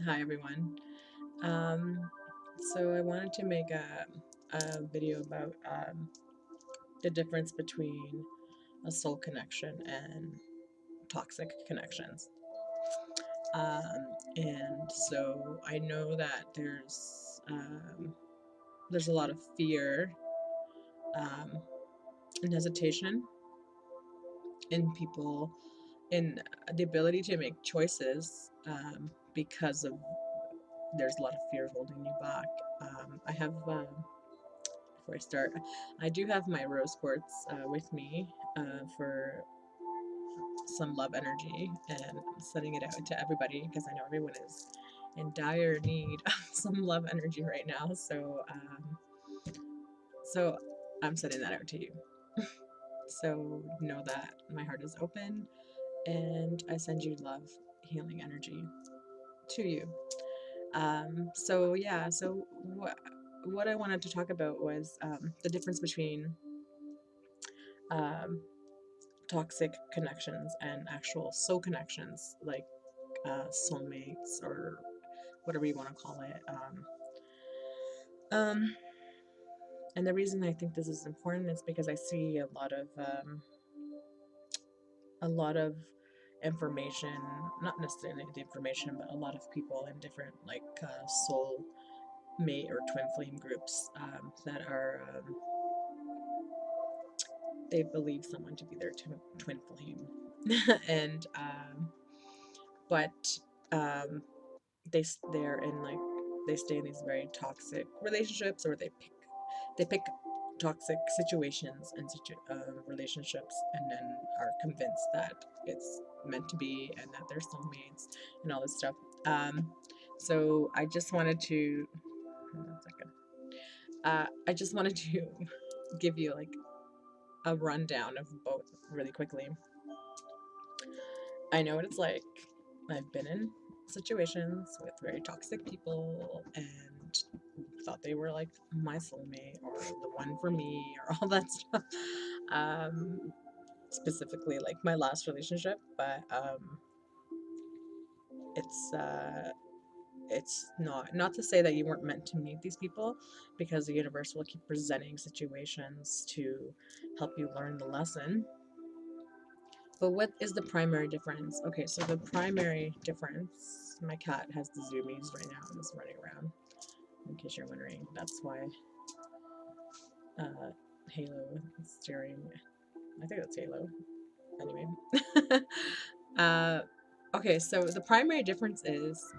Hi everyone. Um, so I wanted to make a video about the difference between a soul connection and toxic connections. And so I know that there's a lot of fear um, and hesitation in people in the ability to make choices because of there's a lot of fear holding you back. I have before I start, I do have my rose quartz with me for some love energy and sending it out to everybody because I know everyone is in dire need of some love energy right now. So I'm sending that out to you. So know that my heart is open and I send you love, healing energy to you. So what I wanted to talk about was the difference between um, toxic connections and actual soul connections, like soulmates or whatever you want to call it. Um, and the reason I think this is important is because I see a lot of information, not necessarily the information, but a lot of people in different like soul mate or twin flame groups that are they believe someone to be their twin flame, and but um, they're in like they stay in these very toxic relationships, or they pick toxic situations and relationships, and then are convinced that it's meant to be and that they're soulmates and all this stuff. Um, so I just wanted to hold on a second. I just wanted to give you like a rundown of both really quickly. I know what it's like. I've been in situations with very toxic people and thought they were like my soulmate or the one for me or all that stuff. Um, Specifically, like my last relationship, but it's uh, it's not to say that you weren't meant to meet these people, because the universe will keep presenting situations to help you learn the lesson. But what is the primary difference? Okay, so the primary difference, my cat has the zoomies right now and is running around, in case you're wondering. That's why Halo is steering. I think that's Halo. Anyway. uh, okay, so the primary difference is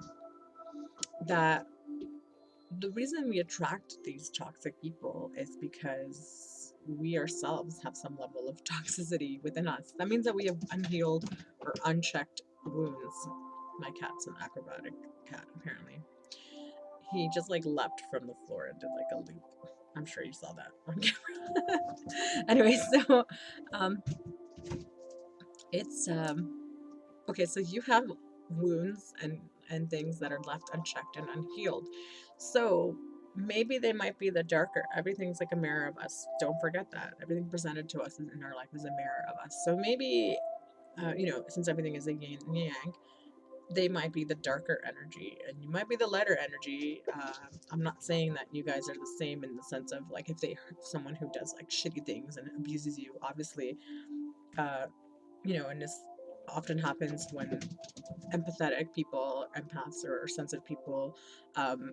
that the reason we attract these toxic people is because we ourselves have some level of toxicity within us. That means that we have unhealed or unchecked wounds. My cat's an acrobatic cat, apparently. He just like leapt from the floor and did like a loop. I'm sure you saw that on camera. Anyway, so um, it's okay. So you have wounds and things that are left unchecked and unhealed. So maybe they might be the darker. Everything's like a mirror of us. Don't forget that everything presented to us in our life is a mirror of us. So maybe since everything is a yin and yang, they might be the darker energy and you might be the lighter energy. I'm not saying that you guys are the same in the sense of like if they hurt someone who does like shitty things and abuses you, obviously, uh, and this often happens when empathetic people, empaths or sensitive people, um,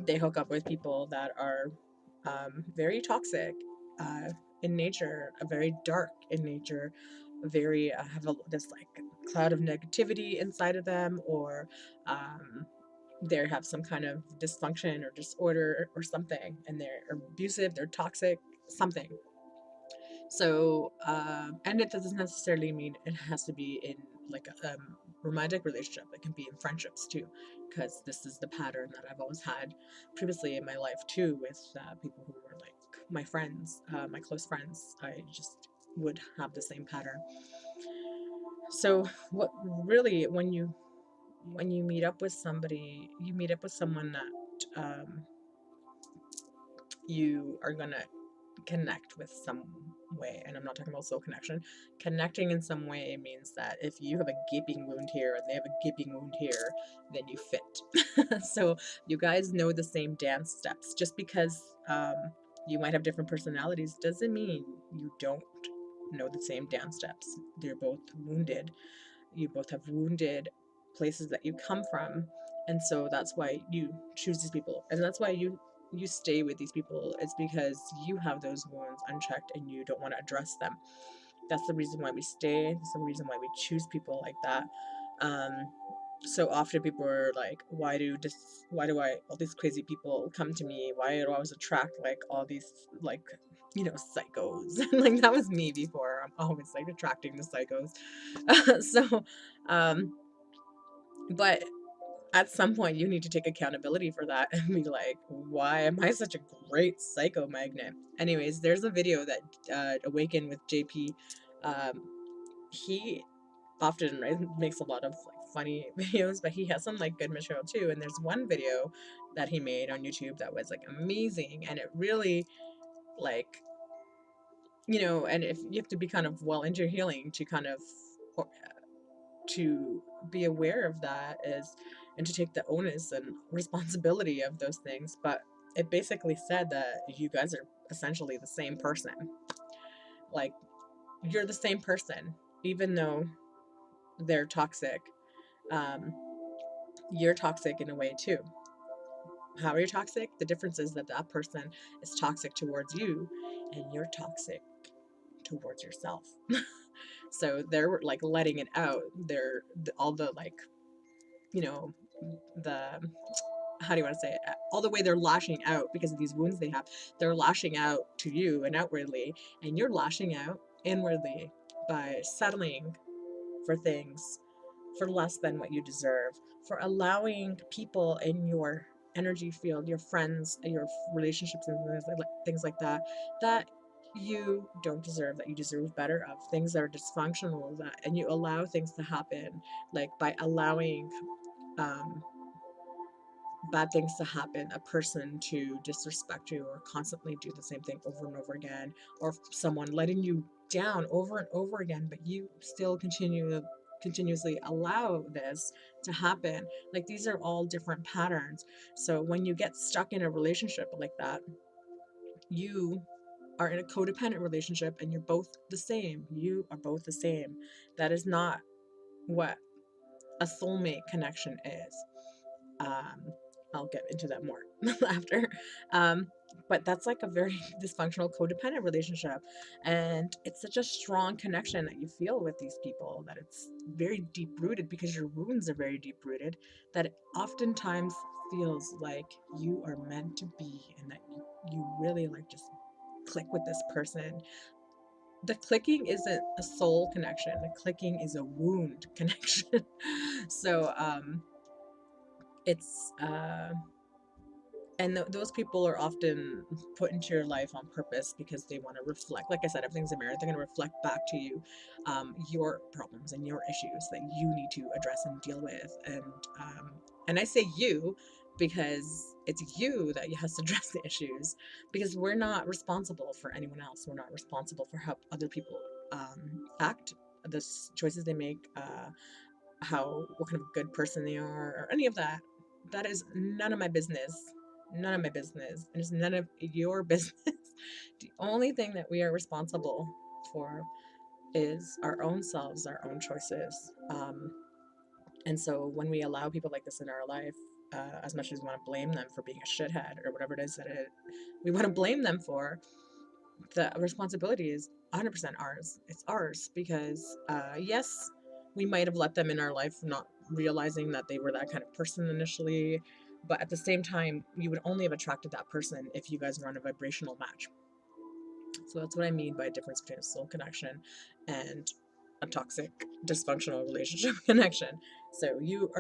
they hook up with people that are very toxic in nature, very dark in nature, very have this like cloud of negativity inside of them, or um, they have some kind of dysfunction or disorder or something, and they're abusive, they're toxic, something. So, and it doesn't necessarily mean it has to be in like a romantic relationship. It can be in friendships too, because this is the pattern that I've always had previously in my life too, with people who were like my friends, my close friends. I just would have the same pattern. So, what really, when you meet up with somebody, you meet up with someone that you are gonna connect with some way. And I'm not talking about soul connection. Connecting in some way means that if you have a gaping wound here and they have a gaping wound here, then you fit. So you guys know the same dance steps. Just because you might have different personalities doesn't mean you don't know the same dance steps. They're both wounded. You both have wounded places that you come from, and so that's why you choose these people, and that's why you stay with these people. It's because you have those wounds unchecked and you don't want to address them. That's the reason why we stay. That's the reason why we choose people like that. um so often people are like, why do I all these crazy people come to me? Why do I always attract like all these, like, psychos? Like, that was me before. I'm always like attracting the psychos. So um but at some point you need to take accountability for that and be like, why am I such a great psycho magnet? Anyways, there's a video that Awaken with JP. um he often, right, makes a lot of like funny videos, but he has some like good material too. And there's one video that he made on YouTube that was like amazing, and it really, like, and if you have to be kind of well into healing to kind of, or- to be aware of that is, and to take the onus and responsibility of those things. But it basically said that you guys are essentially the same person. Like, you're the same person, even though they're toxic. um you're toxic in a way too. How are you toxic? The difference is that that person is toxic towards you, and you're toxic towards yourself. So they're like letting it out. All the, like, you know the, how do you want to say it, all the way they're lashing out because of these wounds they have. They're lashing out to you and outwardly, and you're lashing out inwardly by settling for things for less than what you deserve, for allowing people in your energy field, your friends, your relationships, and things like that, that you don't deserve, that you deserve better of, things that are dysfunctional, that, and you allow things to happen, like by allowing um, bad things to happen, a person to disrespect you or constantly do the same thing over and over again, or someone letting you down over and over again, but you still continuously allow this to happen. Like, these are all different patterns. So when you get stuck in a relationship like that, you are in a codependent relationship and you're both the same. You are both the same. That is not what a soulmate connection is. um I'll get into that more after. um but that's like a very dysfunctional codependent relationship, and it's such a strong connection that you feel with these people, that it's very deep rooted because your wounds are very deep rooted, that it oftentimes feels like you are meant to be, and that you really like just click with this person. The clicking isn't a soul connection, the clicking is a wound connection. So it's and those people are often put into your life on purpose because they want to reflect, like I said, everything's a mirror. They're going to reflect back to you your problems and your issues that you need to address and deal with. And I say you because it's you that has to address the issues, because we're not responsible for anyone else. We're not responsible for how other people act, the choices they make, what kind of good person they are, or any of that. That is none of my business. None of my business. And it's none of your business. The only thing that we are responsible for is our own selves, our own choices. And so when we allow people like this in our life, as much as we want to blame them for being a shithead or whatever it is we want to blame them for, the responsibility is 100% ours. It's ours because, yes, we might have let them in our life, not realizing that they were that kind of person initially. But at the same time, you would only have attracted that person if you guys were on a vibrational match. So that's what I mean by a difference between a soul connection and a toxic, dysfunctional relationship connection. So you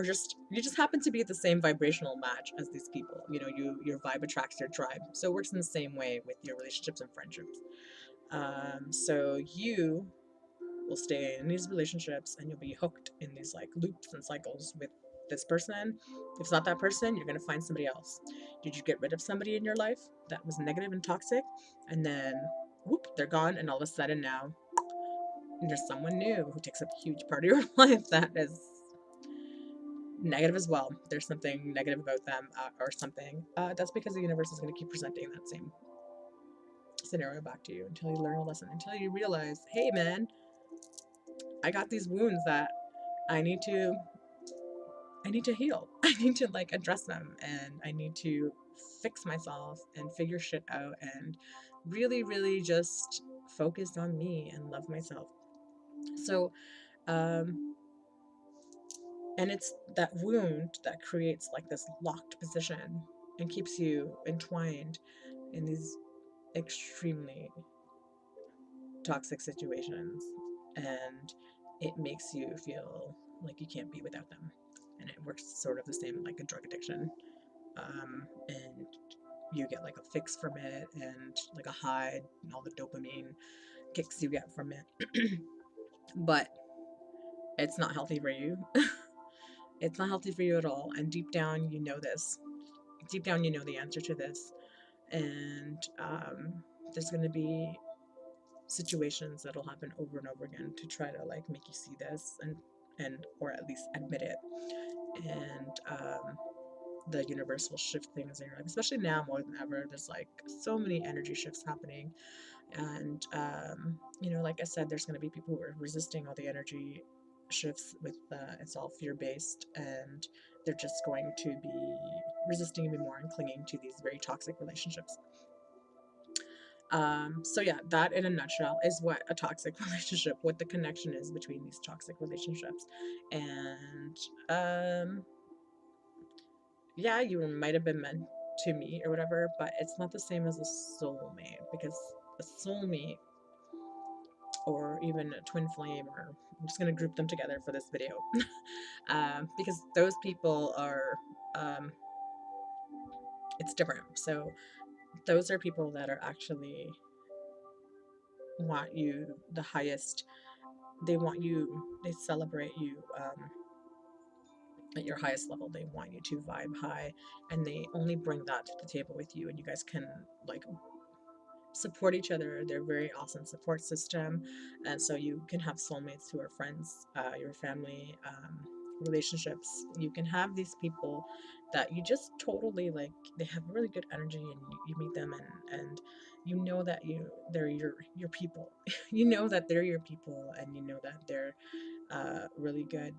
just happen to be at the same vibrational match as these people. Your vibe attracts your tribe. So it works in the same way with your relationships and friendships. So you will stay in these relationships and you'll be hooked in these like loops and cycles with this person. If it's not that person, you're going to find somebody else. Did you get rid of somebody in your life that was negative and toxic? And then, whoop, they're gone. And all of a sudden now, there's someone new who takes up a huge part of your life that is negative as well. There's something negative about them or something. That's because the universe is going to keep presenting that same scenario back to you until you learn a lesson, until you realize, hey man, I got these wounds that I need to heal. I need to like address them, and I need to fix myself and figure shit out and really, really just focus on me and love myself. So, um, and it's that wound that creates like this locked position and keeps you entwined in these extremely toxic situations, and it makes you feel like you can't be without them. And it works sort of the same like a drug addiction. And you get like a fix from it and like a high and all the dopamine kicks you get from it. But it's not healthy for you. It's not healthy for you at all. And deep down, you know this. Deep down, you know the answer to this. And there's going to be situations that'll happen over and over again to try to like make you see this and or at least admit it. And the universe will shift things in your life, especially now more than ever. There's like so many energy shifts happening, and you know, like I said, there's going to be people who are resisting all the energy shifts with it's all fear based, and they're just going to be resisting even more and clinging to these very toxic relationships. So yeah, that in a nutshell is what a toxic relationship, what the connection is between these toxic relationships. And yeah, you might have been meant to meet or whatever, but it's not the same as a soulmate, because a soulmate or even a twin flame, or I'm just going to group them together for this video, because those people are, um, it's different. So those are people that are actually want you the highest. They want you, they celebrate you at your highest level. They want you to vibe high, and they only bring that to the table with you, and you guys can like support each other. They're a very awesome support system. And so you can have soulmates who are friends, your family, relationships. You can have these people that you just totally like, they have really good energy, and you meet them, and you know that they're your people. You know that they're your people, and you know that they're really good,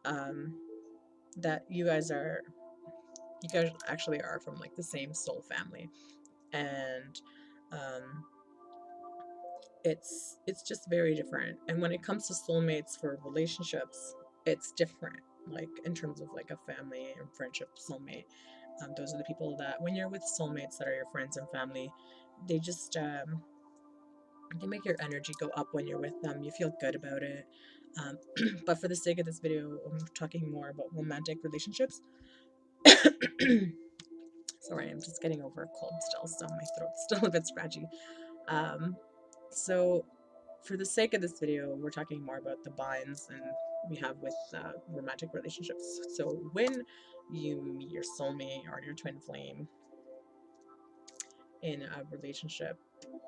um, that you guys actually are from like the same soul family. And um, it's just very different. And when it comes to soulmates for relationships, it's different, like in terms of like a family and friendship soulmate. Those are the people that when you're with soulmates that are your friends and family, they just they make your energy go up when you're with them. You feel good about it. um, but for the sake of this video, I'm talking more about romantic relationships. Sorry, I'm just getting over a cold still, so my throat's still a bit scratchy. um, so for the sake of this video, we're talking more about the binds and we have with romantic relationships. So when you meet your soulmate or your twin flame in a relationship,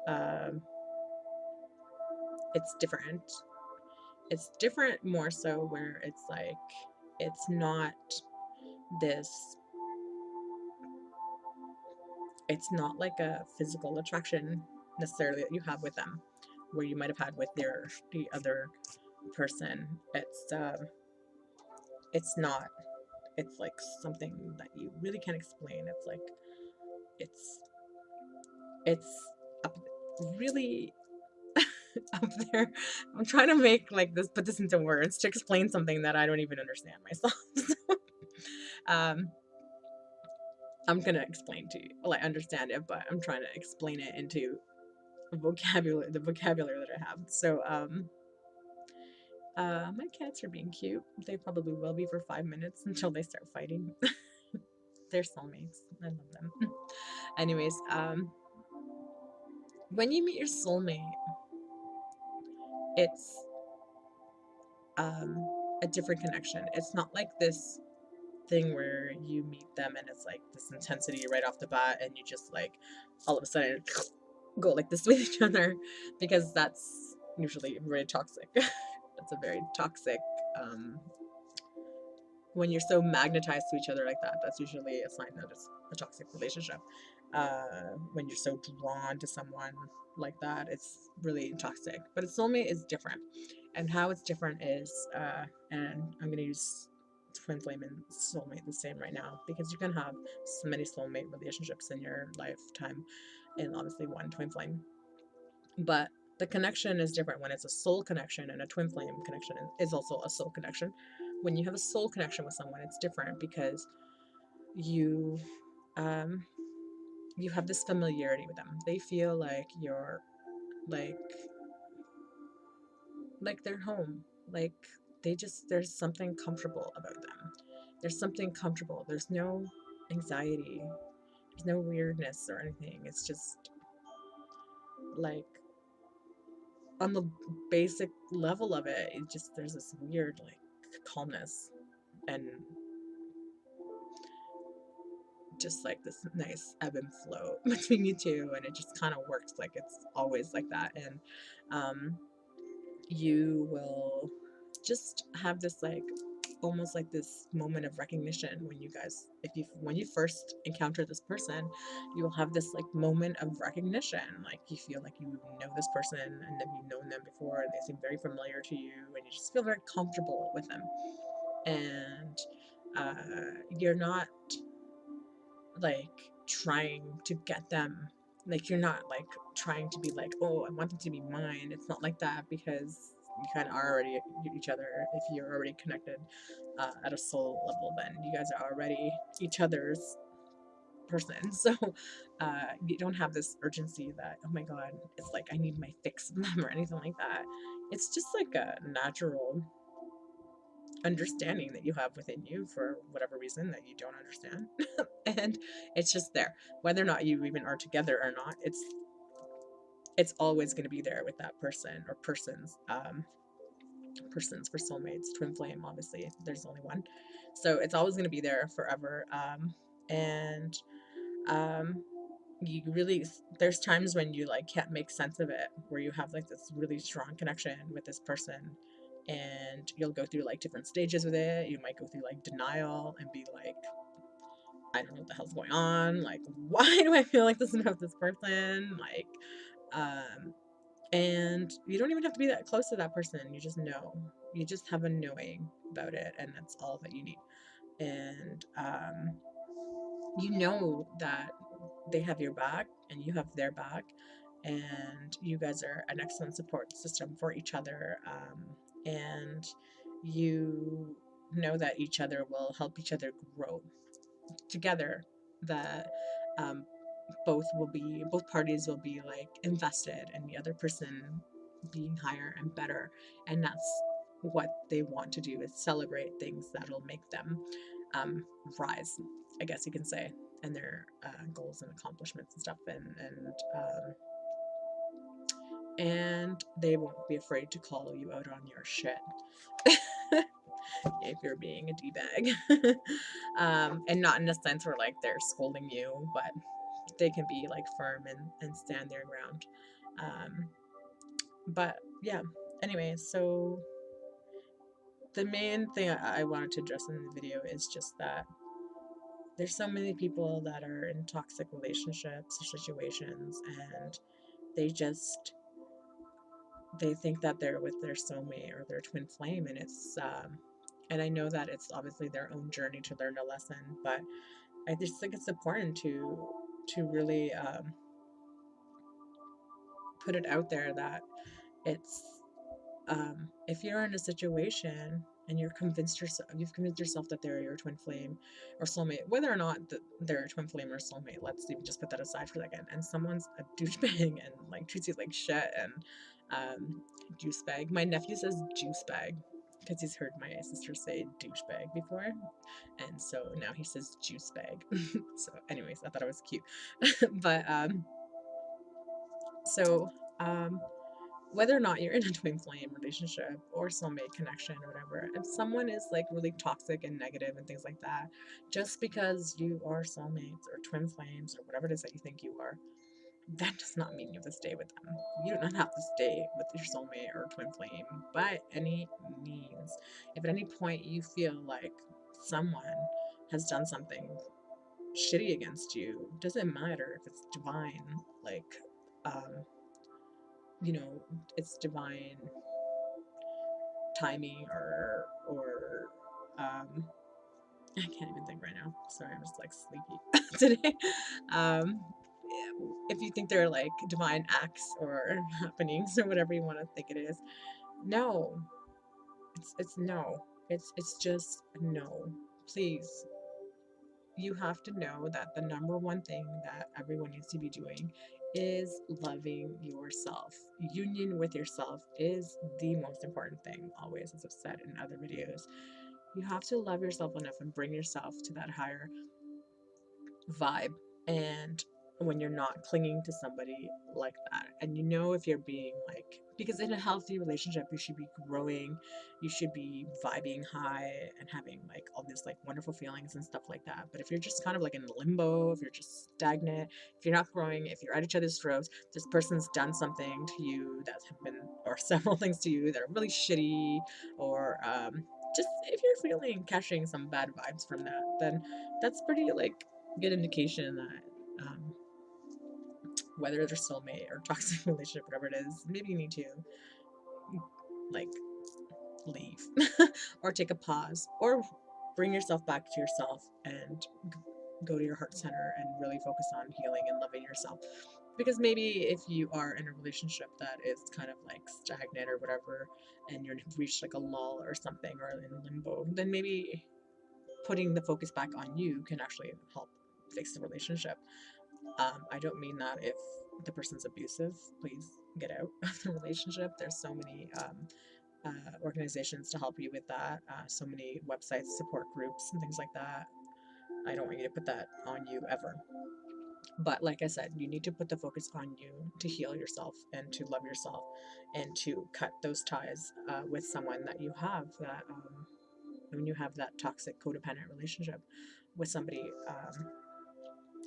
um, it's different. It's different more so where it's like, it's not this, it's not like a physical attraction necessarily that you have with them, where you might have had with the other person. It's not. It's like something that you really can't explain. It's like it's it's up, really up there. I'm trying to make like this, put this into words to explain something that I don't even understand myself. So, um, I'm gonna explain to you. Well, I understand it, but I'm trying to explain it into vocabulary, the vocabulary that I have. So, my cats are being cute. They probably will be for 5 minutes until they start fighting. They're soulmates. I love them. Anyways, when you meet your soulmate, it's a different connection. It's not like this thing where you meet them and it's like this intensity right off the bat and you just like all of a sudden go like this with each other, because that's usually very toxic. That's a very toxic, um, when you're so magnetized to each other like that, that's usually a sign that it's a toxic relationship. When you're so drawn to someone like that, it's really toxic. But a soulmate is different. And how it's different is, and I'm going to use twin flame and soulmate the same right now, because you can have so many soulmate relationships in your lifetime, and obviously one twin flame. But the connection is different when it's a soul connection, and a twin flame connection is also a soul connection. When you have a soul connection with someone, it's different because you um you have this familiarity with them. They feel like you're like they're home. Like they just, there's something comfortable about them. There's something comfortable. There's no anxiety. There's no weirdness or anything. It's just like on the basic level of it, it just, there's this weird like calmness and just like this nice ebb and flow between you two, and it just kind of works like it's always like that. And um you will just have this like almost like this moment of recognition when you guys, if you, when you first encounter this person, you will have this like moment of recognition, like you feel like you know this person and then you've known them before and they seem very familiar to you and you just feel very comfortable with them. And you're not like trying to get them, like you're not like trying to be like, oh, I want them to be mine. It's not like that, because you kind of are already each other. If you're already connected at a soul level, then you guys are already each other's person. So you don't have this urgency that, oh my god, it's like I need my fix of them or anything like that. It's just like a natural understanding that you have within you for whatever reason that you don't understand. And it's just there, whether or not you even are together or not. It's always going to be there with that person or persons. Persons for soulmates, twin flame, obviously there's only one, so it's always going to be there forever. And um you really, there's times when you like can't make sense of it, where you have like this really strong connection with this person, and you'll go through like different stages with it. You might go through like denial and be like, I don't know what the hell's going on, like why do I feel like this about this person, like um and you don't even have to be that close to that person. You just know, you just have a knowing about it, and that's all that you need. And you know that they have your back and you have their back, and you guys are an excellent support system for each other. And you know that each other will help each other grow together, that um, both parties will be like invested in the other person being higher and better. And that's what they want to do, is celebrate things that'll make them um, rise, I guess you can say, and their goals and accomplishments and stuff. And they won't be afraid to call you out on your shit if you're being a d-bag. And not in a sense where like they're scolding you, but they can be like firm and stand their ground. um but yeah, anyway, so the main thing I wanted to address in the video is just that there's so many people that are in toxic relationships or situations, and they just, they think that they're with their soulmate or their twin flame, and it's and I know that it's obviously their own journey to learn a lesson, but I just think it's important to really put it out there that it's if you're in a situation and you've convinced yourself that they're your twin flame or soulmate, whether or not they're a twin flame or soulmate, let's even just put that aside for a second, and someone's a douchebag and like treats you like shit, and juice bag. My nephew says juice bag because he's heard my sister say douchebag before, and so now he says juice bag. So anyways, I thought it was cute. But so um whether or not you're in a twin flame relationship or soulmate connection or whatever, if someone is like really toxic and negative and things like that, just because you are soulmates or twin flames or whatever it is that you think you are, that does not mean you have to stay with them. You do not have to stay with your soulmate or twin flame by any means. If at any point you feel like someone has done something shitty against you, doesn't matter if it's divine, like, um, you know, it's divine timing or I can't even think right now. Sorry, I'm just like sleepy today. Um, if you think they're like divine acts or happenings or whatever you want to think it is, no, it's no. It's just no. Please, you have to know that the number one thing that everyone needs to be doing is loving yourself. Union with yourself is the most important thing, always, as I've said in other videos. You have to love yourself enough and bring yourself to that higher vibe. And when you're not clinging to somebody like that, and you know, if you're being like, because in a healthy relationship you should be growing, you should be vibing high and having like all these like wonderful feelings and stuff like that. But if you're just kind of like in limbo, if you're just stagnant, if you're not growing, if you're at each other's throats, this person's done something to you that have been, or several things to you that are really shitty, or just if you're feeling catching some bad vibes from that, then that's pretty like good indication that whether it's a soulmate or toxic relationship, whatever it is, maybe you need to like leave or take a pause or bring yourself back to yourself and go to your heart center and really focus on healing and loving yourself. Because maybe if you are in a relationship that is kind of like stagnant or whatever, and you've reached like a lull or something or in limbo, then maybe putting the focus back on you can actually help fix the relationship. I don't mean that if the person's abusive, please get out of the relationship. There's so many organizations to help you with that, so many websites, support groups, and things like that. I don't want you to put that on you ever. But like I said, you need to put the focus on you to heal yourself and to love yourself and to cut those ties with someone that you have that when you have that toxic codependent relationship with somebody.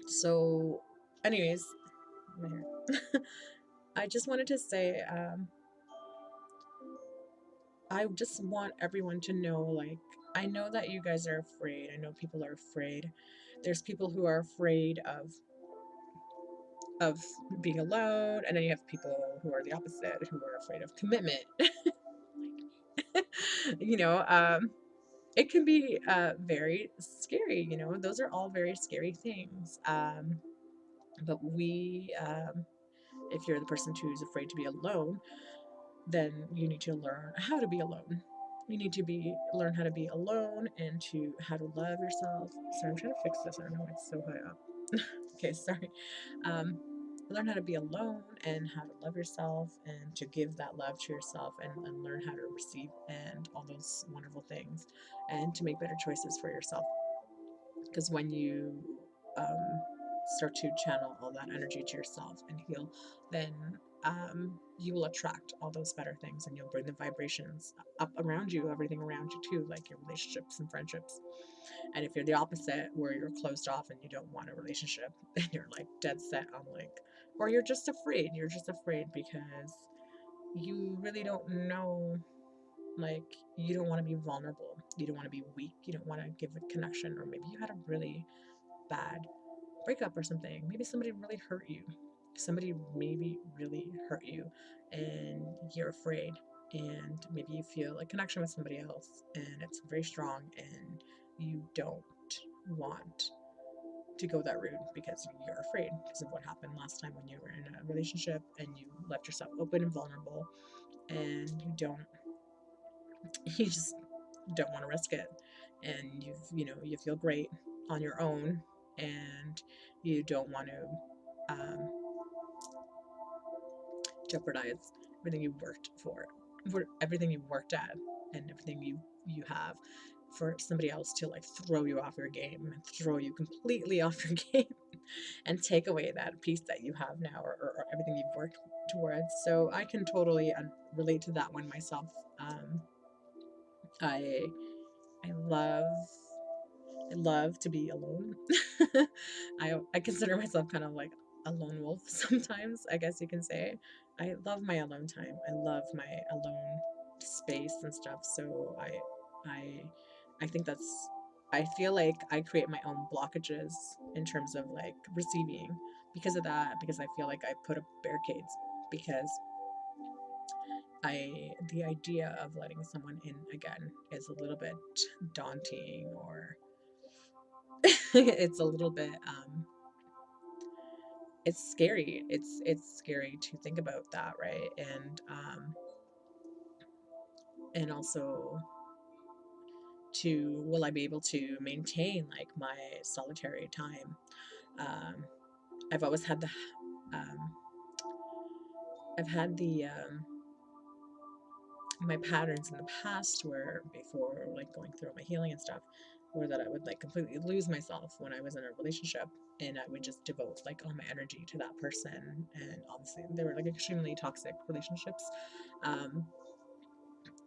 So, anyways, I just wanted to say, I just want everyone to know, like, I know that you guys are afraid. I know people are afraid. There's people who are afraid of being alone, and then you have people who are the opposite, who are afraid of commitment. you know, um, it can be very scary. You know, those are all very scary things. But if you're the person who's afraid to be alone, then you need to learn how to be alone. You need to learn how to be alone and to how to love yourself. Sorry, I'm trying to fix this. I don't know why it's so high up. Okay, sorry. Um, learn how to be alone and how to love yourself and to give that love to yourself and learn how to receive and all those wonderful things and to make better choices for yourself. Because when you um, start to channel all that energy to yourself and heal, then you will attract all those better things and you'll bring the vibrations up around you, everything around you too, like your relationships and friendships. And if you're the opposite, where you're closed off and you don't want a relationship, and you're like dead set on like, or you're just afraid because you really don't know, like, you don't want to be vulnerable, you don't want to be weak, you don't want to give a connection, or maybe you had a really bad breakup or something. Maybe somebody really hurt you. Somebody maybe really hurt you and you're afraid. And maybe you feel a connection with somebody else and it's very strong and you don't want to go that route because you're afraid because of what happened last time when you were in a relationship and you left yourself open and vulnerable and you just don't want to risk it, and you feel great on your own, and you don't want to jeopardize everything you worked for everything you worked at and everything you have for somebody else to like throw you off your game and throw you completely off your game. and take away that peace that you have now, or everything you've worked towards. So I can totally relate to that one myself. I I love I love to be alone. I consider myself kind of like a lone wolf sometimes, I guess you can say. I love my alone time. I love my alone space and stuff. So I I think that's I feel like I create my own blockages in terms of like receiving because of that, because I feel like I put up barricades because the idea of letting someone in again is a little bit daunting, or it's a little bit it's scary. It's scary to think about that, right? And also, to will I be able to maintain like my solitary time? um I've always had the um I've had the my patterns in the past, where before like going through my healing and stuff, were that I would like completely lose myself when I was in a relationship, and I would just devote like all my energy to that person. And obviously they were like extremely toxic relationships. um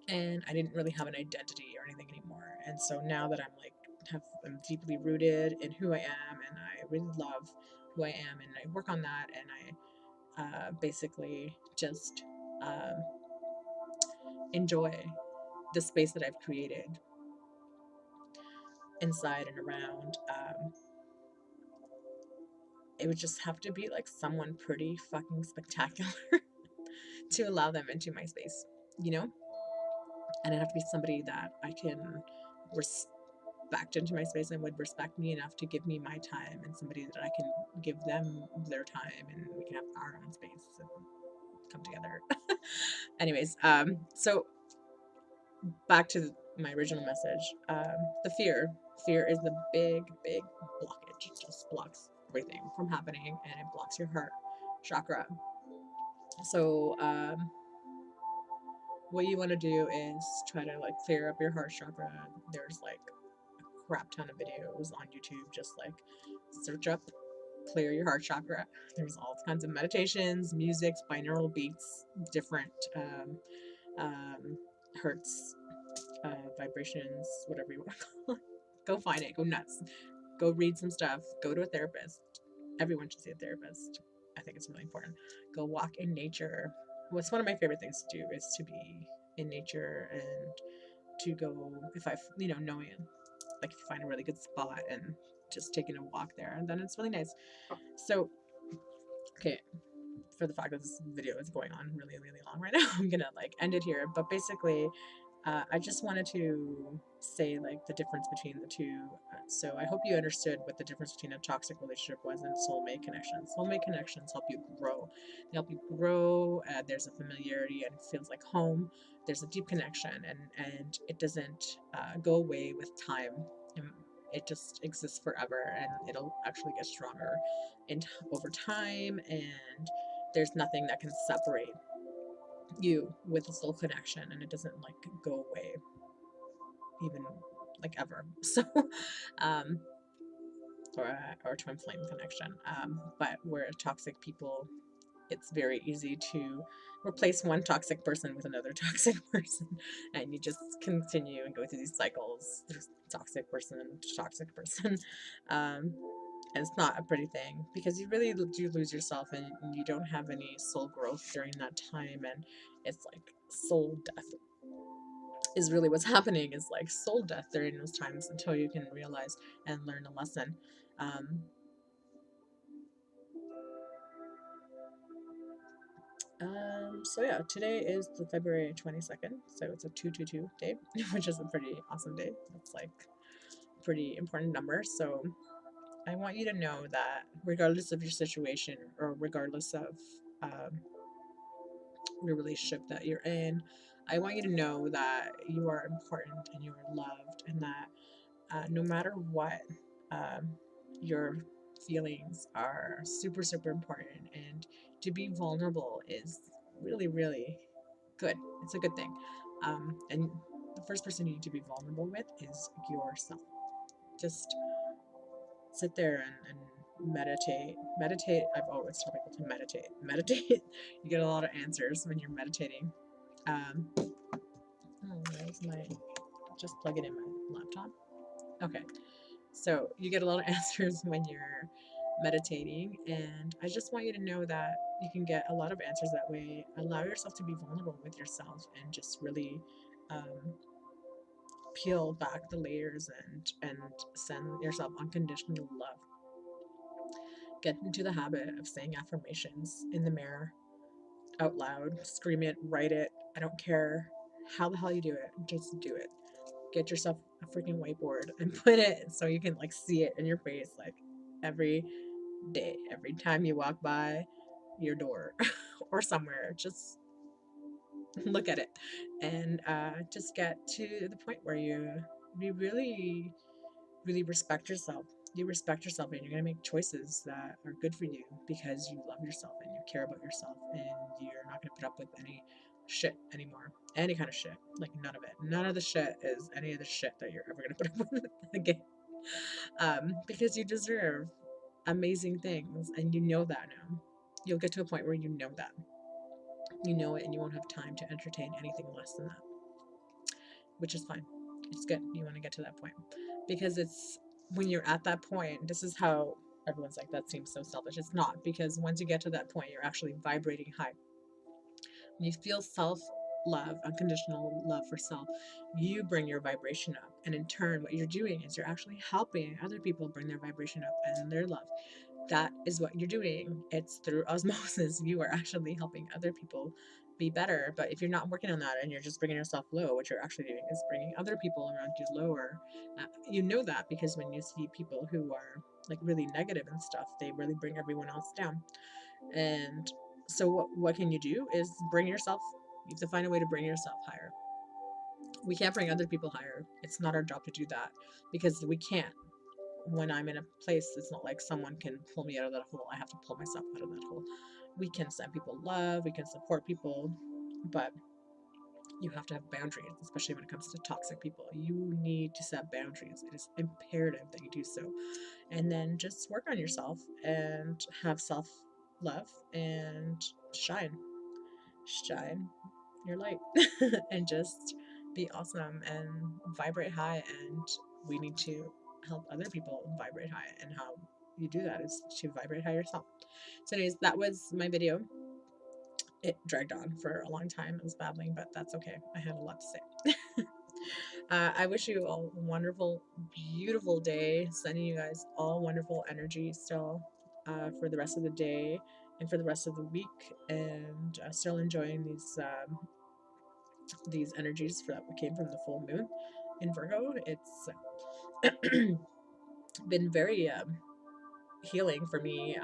and I didn't really have an identity or anything anymore. And so now that I'm deeply rooted in who I am, and I really love who I am, and I work on that, and I basically just um, enjoy the space that I've created inside and around. It would just have to be like someone pretty fucking spectacular to allow them into my space, you know? And it'd have to be somebody that I can respect into my space and would respect me enough to give me my time, and somebody that I can give them their time, and we can have our own space and come together. Anyways, so back to my original message. The fear is the big blockage. It just blocks everything from happening, and it blocks your heart chakra. So what you want to do is try to like clear up your heart chakra. There's like a crap ton of videos on YouTube. Just like search up clear your heart chakra. There's all kinds of meditations, music, binaural beats, different hertz, vibrations, whatever you want to call it. Go find it. Go nuts. Go read some stuff. Go to a therapist. Everyone should see a therapist. I think it's really important. Go walk in nature. What's one of my favorite things to do is to be in nature, and to go, if I, knowing like if you find a really good spot and just taking a walk there, and then it's really nice. So, okay, for the fact that this video is going on really, really long right now, I'm gonna like end it here. But basically, I just wanted to say like the difference between the two. So I hope you understood what the difference between a toxic relationship was and soulmate connections. Soulmate connections help you grow. They help you grow. There's a familiarity and it feels like home. There's a deep connection, and it doesn't go away with time. And it just exists forever, and it'll actually get stronger over time. And there's nothing that can separate you with a soul connection, and it doesn't like go away even like ever. So um or twin flame connection. But where toxic people, it's very easy to replace one toxic person with another toxic person, and you just continue and go through these cycles. There's toxic person to toxic person. um and it's not a pretty thing, because you really do lose yourself, and you don't have any soul growth during that time. And it's like soul death is really what's happening, is like soul death during those times, until you can realize and learn a lesson. um, so yeah, today is the February 22nd, so it's a 222 day, which is a pretty awesome day. It's like a pretty important number. So I want you to know that regardless of your situation, or regardless of um, your relationship that you're in, I want you to know that you are important and you are loved, and that no matter what, um, your feelings are super, super important. And to be vulnerable is really, really good. It's a good thing. And the first person you need to be vulnerable with is yourself. Just sit there and meditate. I've always told people to meditate. You get a lot of answers when you're meditating. Oh, where's my, just plug it in my laptop. Okay, so you get a lot of answers when you're meditating, and I just want you to know that you can get a lot of answers that way. Allow yourself to be vulnerable with yourself and just really um, peel back the layers and send yourself unconditional love. Get into the habit of saying affirmations in the mirror out loud. Scream it, write it. I don't care how the hell you do it. Just do it. Get yourself a freaking whiteboard and put it so you can like see it in your face like every day, every time you walk by your door or somewhere. Just look at it and just get to the point where you really respect yourself. You respect yourself and you're going to make choices that are good for you because you love yourself and you care about yourself, and you're not going to put up with any shit anymore. Any kind of shit. Like none of it. None of the shit is any of the shit that you're ever going to put up with again. Because you deserve amazing things and you know that now. You'll get to a point where you know that. You know it and you won't have time to entertain anything less than that, which is fine. It's good. You want to get to that point because it's when you're at that point, this is how everyone's like, that seems so selfish. It's not, because once you get to that point, you're actually vibrating high. When you feel self love, unconditional love for self, you bring your vibration up. And in turn, what you're doing is you're actually helping other people bring their vibration up and their love. That is what you're doing. It's through osmosis. You are actually helping other people be better. But if you're not working on that and you're just bringing yourself low, what you're actually doing is bringing other people around you lower. You know that because when you see people who are like really negative and stuff, they really bring everyone else down. And so what can you do is bring yourself, you have to find a way to bring yourself higher. We can't bring other people higher. It's not our job to do that because we can't. When I'm in a place, it's not like someone can pull me out of that hole. I have to pull myself out of that hole. We can send people love, we can support people, but you have to have boundaries, especially when it comes to toxic people. You need to set boundaries. It is imperative that you do so. And then just work on yourself and have self love and shine. Shine your light and just be awesome and vibrate high. And we need to help other people vibrate high, and how you do that is to vibrate high yourself. So anyways, that was my video. It dragged on for a long time. I was babbling, but that's okay. I had a lot to say. I wish you all a wonderful, beautiful day. Sending you guys all wonderful energy still for the rest of the day and for the rest of the week, and still enjoying these energies that came from the full moon in Virgo. It's been very healing for me.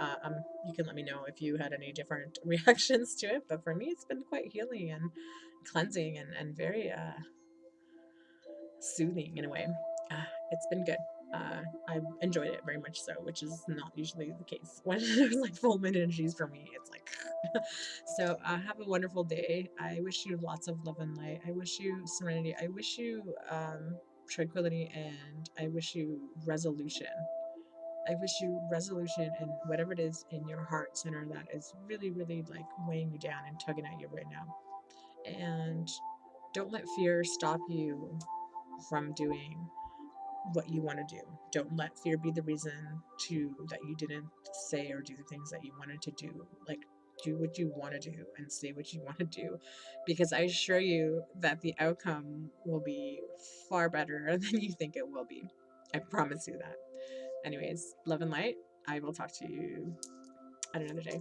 You can let me know if you had any different reactions to it, but for me, it's been quite healing and cleansing and very soothing in a way. It's been good. I've enjoyed it very much so, which is not usually the case when there's like full moon energies for me. It's like, so have a wonderful day. I wish you lots of love and light. I wish you serenity. I wish you tranquility, and I wish you resolution. I wish you resolution in whatever it is in your heart center that is really, really like weighing you down and tugging at you right now. And don't let fear stop you from doing what you want to do. Don't let fear be the reason to that you didn't say or do the things that you wanted to do. Like, do what you want to do and say what you want to do, because I assure you that the outcome will be far better than you think it will be. I promise you that. Anyways, love and light. I will talk to you at another day.